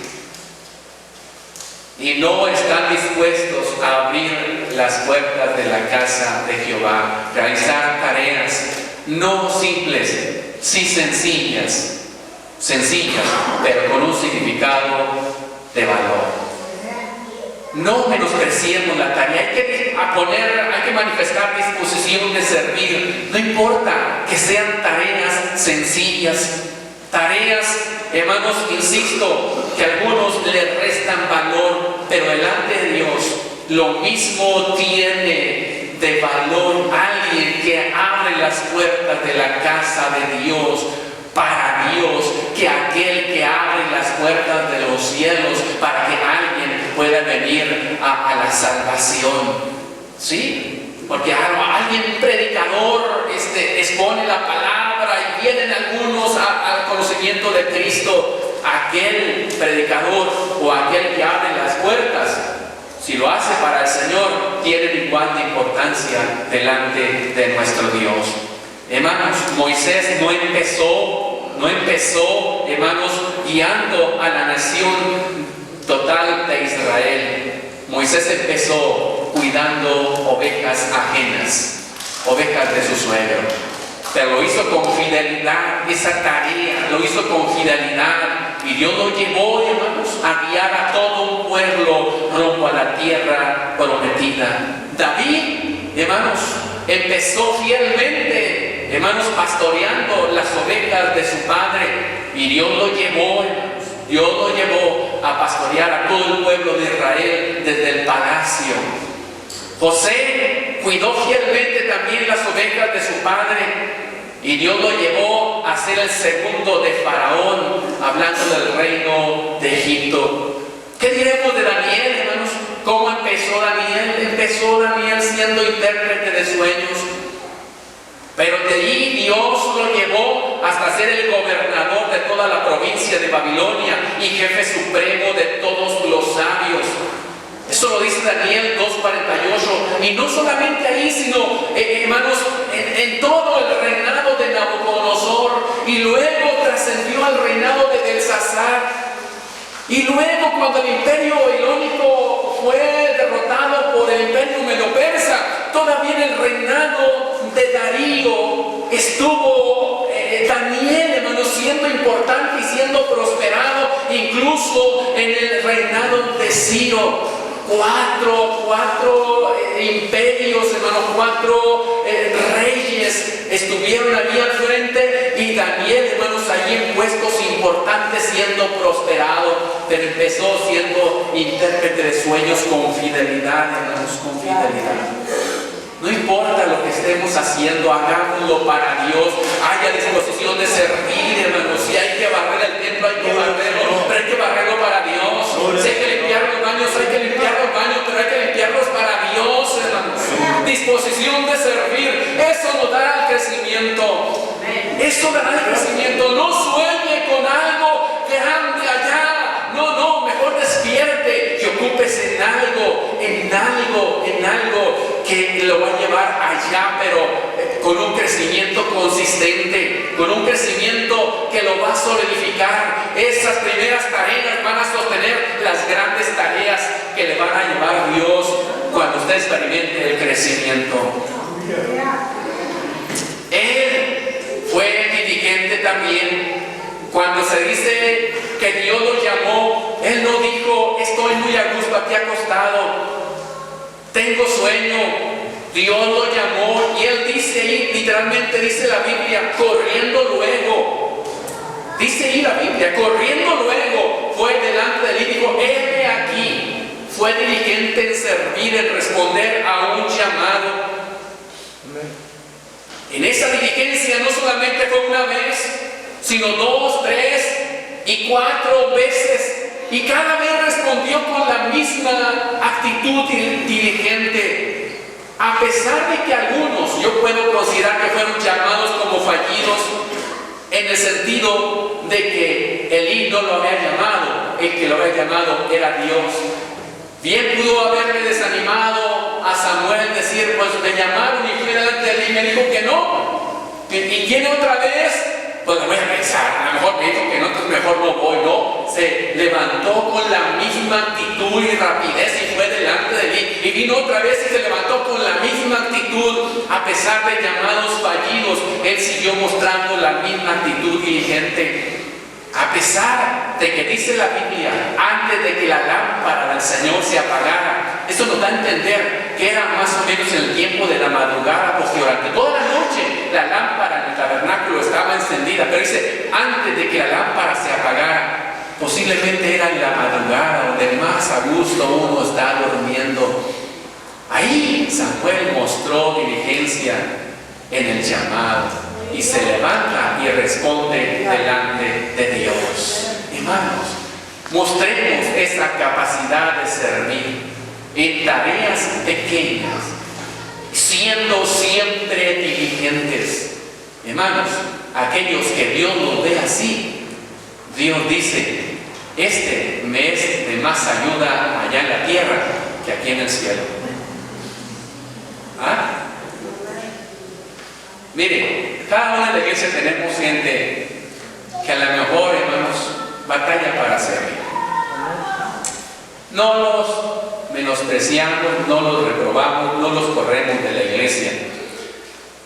Speaker 1: Y no están dispuestos a abrir las puertas de la casa de Jehová, realizar tareas no simples, sí sencillas, pero con un significado de valor. No menospreciemos la tarea, hay que manifestar disposición de servir. No importa que sean tareas sencillas, tareas, hermanos, insisto, que algunos le restan valor, pero delante de Dios lo mismo tiene de valor alguien que abre las puertas de la casa de Dios para Dios, que aquel que abre las puertas de los cielos para que alguien pueda venir a la salvación. ¿Sí? Porque alguien, un predicador, expone la palabra y vienen algunos al conocimiento de Cristo. Aquel predicador o aquel que abre las puertas, si lo hace para el Señor, tiene igual de importancia delante de nuestro Dios. Hermanos, Moisés no empezó, hermanos, guiando a la nación total de Israel. Moisés empezó cuidando ovejas ajenas, ovejas de su suegro. Pero lo hizo con fidelidad, esa tarea, lo hizo con fidelidad. Y Dios lo llevó, hermanos, a guiar a todo un pueblo rumbo a la tierra prometida. David, hermanos, empezó fielmente, hermanos, pastoreando las ovejas de su padre. Y Dios lo llevó, hermanos, Dios lo llevó a pastorear a todo el pueblo de Israel desde el palacio. José cuidó fielmente también las ovejas de su padre. Y Dios lo llevó a ser el segundo de Faraón, hablando del reino de Egipto. ¿Qué diremos de Daniel, hermanos? ¿Cómo empezó Daniel? Empezó Daniel siendo intérprete de sueños. Pero de allí Dios lo llevó hasta ser el gobernador de toda la provincia de Babilonia y jefe supremo de todos los sabios. Eso lo dice Daniel 2:48. Y no solamente ahí, sino, hermanos, en todo el reinado de Nabucodonosor. Y luego trascendió al reinado de Belsasar. Y luego, cuando el imperio babilónico fue derrotado por el imperio medo-persa, todavía en el reinado de Darío estuvo Daniel, hermanos, siendo importante y siendo prosperado, incluso en el reinado de Ciro. cuatro imperios, hermanos, cuatro reyes estuvieron allí al frente, y Daniel, hermanos, allí en puestos importantes siendo prosperado, pero empezó siendo intérprete de sueños con fidelidad, hermanos, con fidelidad. No importa lo que estemos haciendo, hagámoslo para Dios. Haya disposición de servir, hermanos. Si hay que barrer el templo, hay que barrerlo, pero hay que barrerlo para Dios. Si hay que limpiar los baños, hay que limpiar los baños, pero hay que limpiarlos para Dios, hermanos. Disposición de servir, eso nos dará el crecimiento. Eso dará el crecimiento. No sueñe con algo grande allá. No, mejor despierte y ocúpese en algo que lo va a llevar allá, pero con un crecimiento consistente, con un crecimiento que lo va a solidificar. Esas primeras tareas van a sostener las grandes tareas que le van a llevar Dios cuando usted experimente el crecimiento. Él fue diligente también. Cuando se dice que Dios lo llamó, él no dijo: estoy muy a gusto aquí acostado, tengo sueño. Dios lo llamó, y él dice ahí, literalmente dice la Biblia, corriendo luego. Dice ahí la Biblia, corriendo luego fue delante de él y dijo: heme aquí. Fue diligente en servir, en responder a un llamado. En esa diligencia no solamente fue una vez, sino 2, 3 y 4 veces. Y cada vez respondió con la misma actitud diligente. A pesar de que algunos, yo puedo considerar que fueron llamados como fallidos, en el sentido de que Elí no lo había llamado, el que lo había llamado era Dios. Bien pudo haberle desanimado a Samuel, decir: pues me llamaron y fui delante de él y me dijo que no. ¿Y quién otra vez? Pues me voy a pensar, a lo mejor me dijo que no, entonces mejor no voy. No, se levantó con la misma actitud y rapidez y fue delante de mí, y vino otra vez y se levantó con la misma actitud. A pesar de llamados fallidos, él siguió mostrando la misma actitud diligente. A pesar de que dice la Biblia, antes de que la lámpara del Señor se apagara, eso nos da a entender que era más o menos en el tiempo de la madrugada, porque durante toda la noche la lámpara en el tabernáculo estaba encendida, pero dice, antes de que la lámpara se apagara, posiblemente era en la madrugada, donde más a gusto uno está durmiendo. Ahí Samuel mostró diligencia en el llamado, y se levanta y responde delante de Dios. Hermanos, mostremos esa capacidad de servir en tareas pequeñas, siendo siempre diligentes. Hermanos, aquellos que Dios los ve así, Dios dice: este me es de más ayuda allá en la tierra que aquí en el cielo. ¿Ah? Mire, cada una de la iglesia tenemos gente que a lo mejor, hermanos, batalla para servir. No los menospreciamos, no los reprobamos, no los corremos de la iglesia.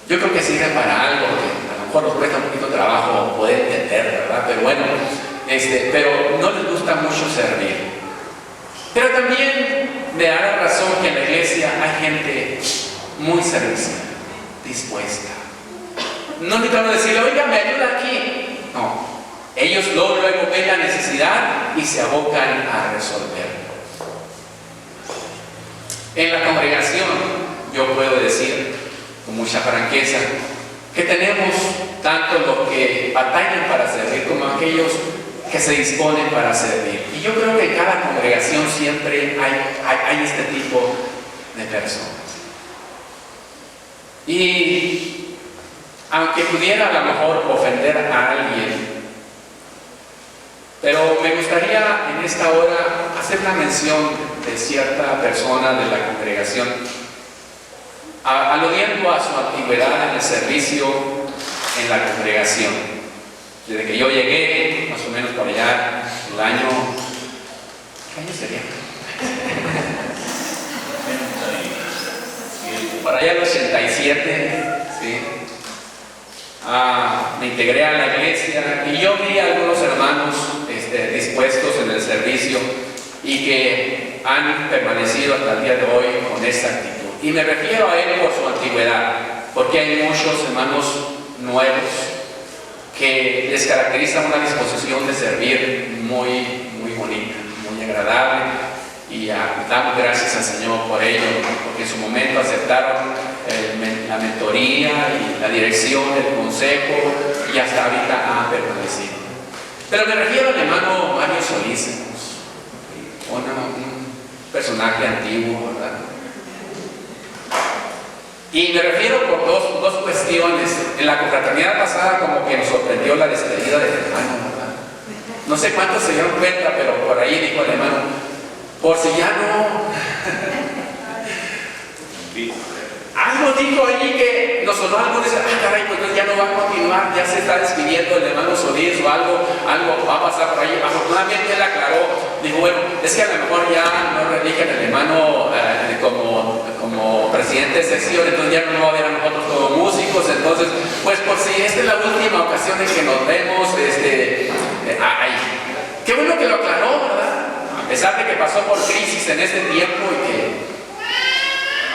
Speaker 1: Yo creo que sirve para algo que a lo mejor nos cuesta un poquito trabajo poder entender, ¿verdad? Pero bueno, pero no les gusta mucho servir. Pero también me da la razón que en la iglesia hay gente muy servicial, dispuesta. No necesitamos decirle: oiga, me ayuda aquí. No, ellos luego ven la necesidad y se abocan a resolverlo. En la congregación, yo puedo decir con mucha franqueza que tenemos tanto los que batallan para servir como aquellos que se disponen para servir. Y yo creo que en cada congregación siempre hay este tipo de personas. Y aunque pudiera a lo mejor ofender a alguien, pero me gustaría en esta hora hacer una mención de cierta persona de la congregación, aludiendo a su antigüedad en el servicio en la congregación. Desde que yo llegué, más o menos por allá, el año... ¿Qué año sería? Por allá el 87, ¿sí? Me integré a la iglesia y yo vi a algunos hermanos dispuestos en el servicio, y que han permanecido hasta el día de hoy con esta actitud. Y me refiero a él por su antigüedad, porque hay muchos hermanos nuevos que les caracteriza una disposición de servir muy bonita, muy agradable, y damos gracias al Señor por ello, porque en su momento aceptaron la mentoría y la dirección, el consejo, y hasta ahorita han permanecido. Pero me refiero al hermano Mario Solís, un personaje antiguo, ¿verdad? Y me refiero por dos cuestiones. En la confraternidad pasada como que nos sorprendió la despedida del hermano, ¿verdad? No sé cuántos se dieron cuenta, pero por ahí dijo el hermano, por si ya no... Algo dijo ahí que nos sonó algo, dice, caray, pues ya no va a continuar, ya se está despidiendo el hermano Solís o algo va a pasar por ahí. Afortunadamente él aclaró, dijo, bueno, es que a lo mejor ya no religen al hermano como presidente de sección, entonces ya no va a ver a nosotros como músicos, entonces, pues por si esta es la última ocasión en que nos vemos, qué bueno que lo aclaró, ¿verdad? A pesar de que pasó por crisis en este tiempo y que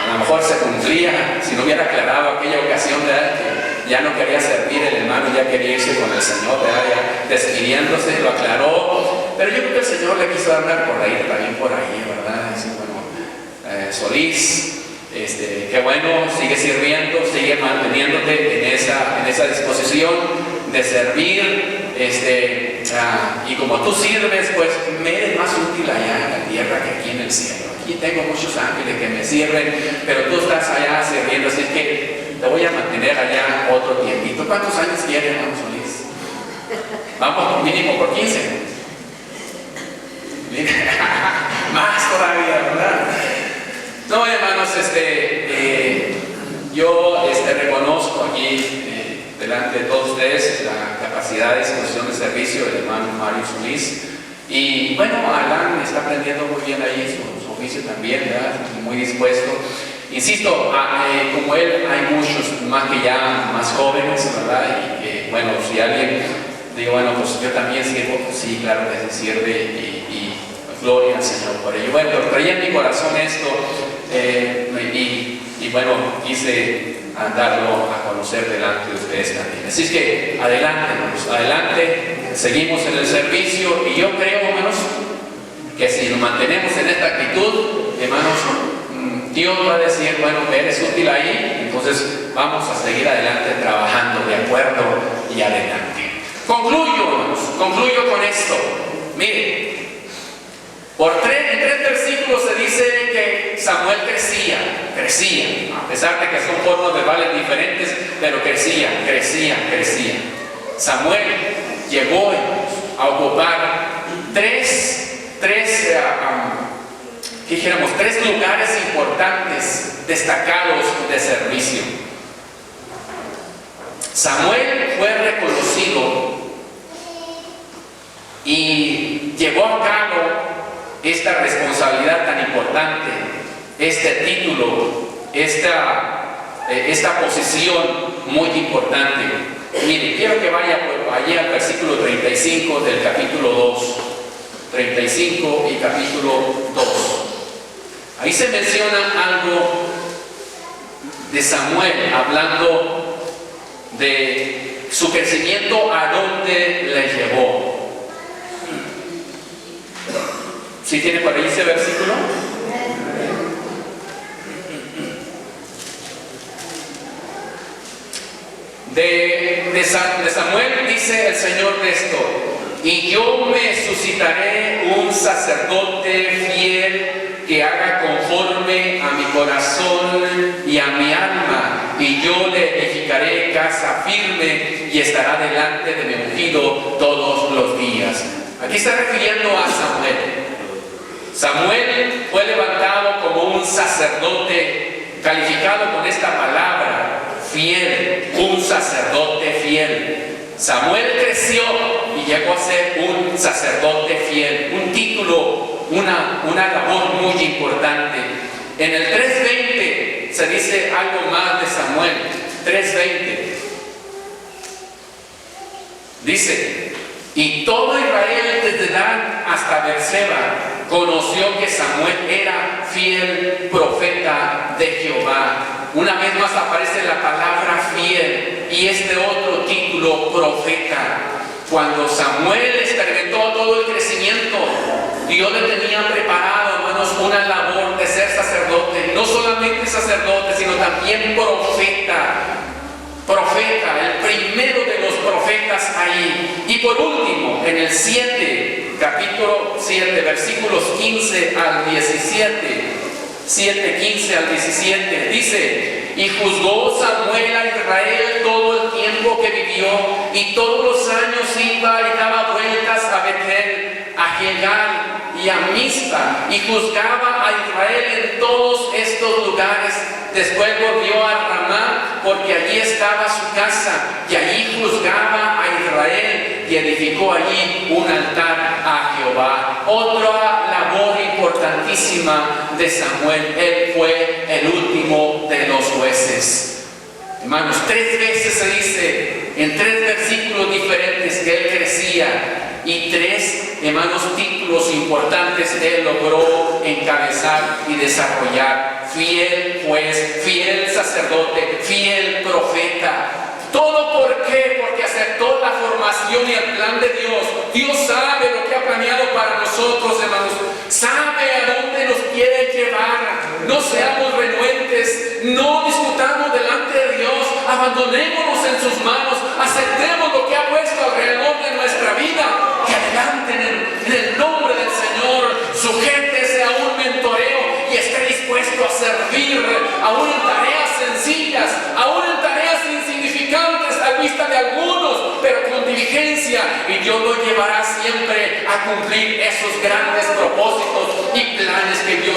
Speaker 1: a lo mejor se cumplía, si no hubiera aclarado aquella ocasión, ¿verdad? Que ya no quería servir el hermano, ya quería irse con el Señor, ¿verdad? Ya despidiéndose, lo aclaró, pero yo creo que el Señor le quiso dar por ahí, también por ahí, ¿verdad? Dice, bueno, Solís, qué bueno, sigue sirviendo, sigue manteniéndote en esa disposición de servir, y como tú sirves, pues me eres más útil allá en la tierra que aquí en el cielo. Aquí tengo muchos ángeles que me sirven, pero tú estás allá sirviendo, así que te voy a mantener allá otro tiempito. ¿Cuántos años quieres, hermano Solís? Vamos mínimo por 15. Más todavía, ¿verdad? No, hermanos, yo reconozco aquí delante de todos ustedes la capacidad de disposición de servicio del hermano Mario Solís. Y bueno, Alan está aprendiendo muy bien ahí su oficio también, ¿verdad? Muy dispuesto. Insisto, como él, hay muchos más que ya más jóvenes, ¿verdad? Y que, bueno, si alguien digo, bueno, pues yo también sirvo, pues sí, claro que se sirve y gloria al Señor por ello. Bueno, traía en mi corazón esto y bueno, quise darlo a conocer delante de ustedes también. Así es que adelante, hermanos, adelante, seguimos en el servicio y yo creo, hermanos, que si nos mantenemos en esta actitud, hermanos, Dios va a decir, bueno, eres útil ahí, entonces vamos a seguir adelante trabajando de acuerdo y adelante. Concluyo, hermanos, concluyo con esto. Miren, en 3 versículos se dice que Samuel crecía, a pesar de que son formas verbales diferentes, pero crecía. Samuel llegó a ocupar tres lugares importantes, destacados de servicio. Samuel fue reconocido y llevó a cabo esta responsabilidad tan importante, este título, esta posición muy importante. Mire, quiero que vaya allí al versículo 35 del capítulo 2. 35 y capítulo 2. Ahí se menciona algo de Samuel, hablando de su crecimiento, a dónde le llevó. ¿Sí tiene por ahí ese versículo? De Samuel dice el Señor de esto: y yo me suscitaré un sacerdote fiel que haga conforme a mi corazón y a mi alma, y yo le edificaré casa firme y estará delante de mi ungido todos los días. Aquí está refiriendo a Samuel. Samuel fue levantado como un sacerdote, calificado con esta palabra, fiel, un sacerdote fiel. Samuel creció y llegó a ser un sacerdote fiel, un título, una labor muy importante. En el 3:20 se dice algo más de Samuel. 3:20 dice: y todo Israel desde Dan hasta Beerseba conoció que Samuel era fiel profeta de Jehová. Una vez más aparece la palabra fiel y este otro título, profeta. Cuando Samuel experimentó todo el crecimiento, Dios le tenía preparado, hermanos, una labor de ser sacerdote. No solamente sacerdote, sino también profeta. Profeta, el primero de los profetas ahí. Y por último, en el 7, capítulo 7, versículos 15 al 17, 7, 15 al 17, dice: y juzgó Samuel a Israel todo el tiempo que vivió, y todos los años iba y daba vueltas a Betel, a Gilgal y a Mizpa, y juzgaba a Israel en todos estos lugares. Después volvió a Ramá, porque allí estaba su casa, y allí juzgaba a Israel, y edificó allí un altar a Jehová. Otra labor importantísima de Samuel: él fue el último de los jueces. Hermanos, 3 veces se dice, en 3 versículos diferentes, que él crecía, y 3, hermanos, títulos importantes él logró encabezar y desarrollar: fiel juez, fiel sacerdote, fiel profeta. ¿Todo por qué? Porque aceptó la formación y el plan de Dios. Dios sabe lo que ha planeado para nosotros, hermanos. Sabe a dónde nos quiere llevar. No seamos renuentes, no discutamos delante de Dios, abandonémonos en sus manos, aceptemos lo que ha puesto alrededor de nuestra vida y adelante en el nombre del Señor. Sujétese a un mentoreo y esté dispuesto a servir, aún en tareas sencillas, aún en tareas insignificantes a vista de algunos, pero con diligencia, y Dios lo llevará siempre a cumplir esos grandes propósitos y planes que Dios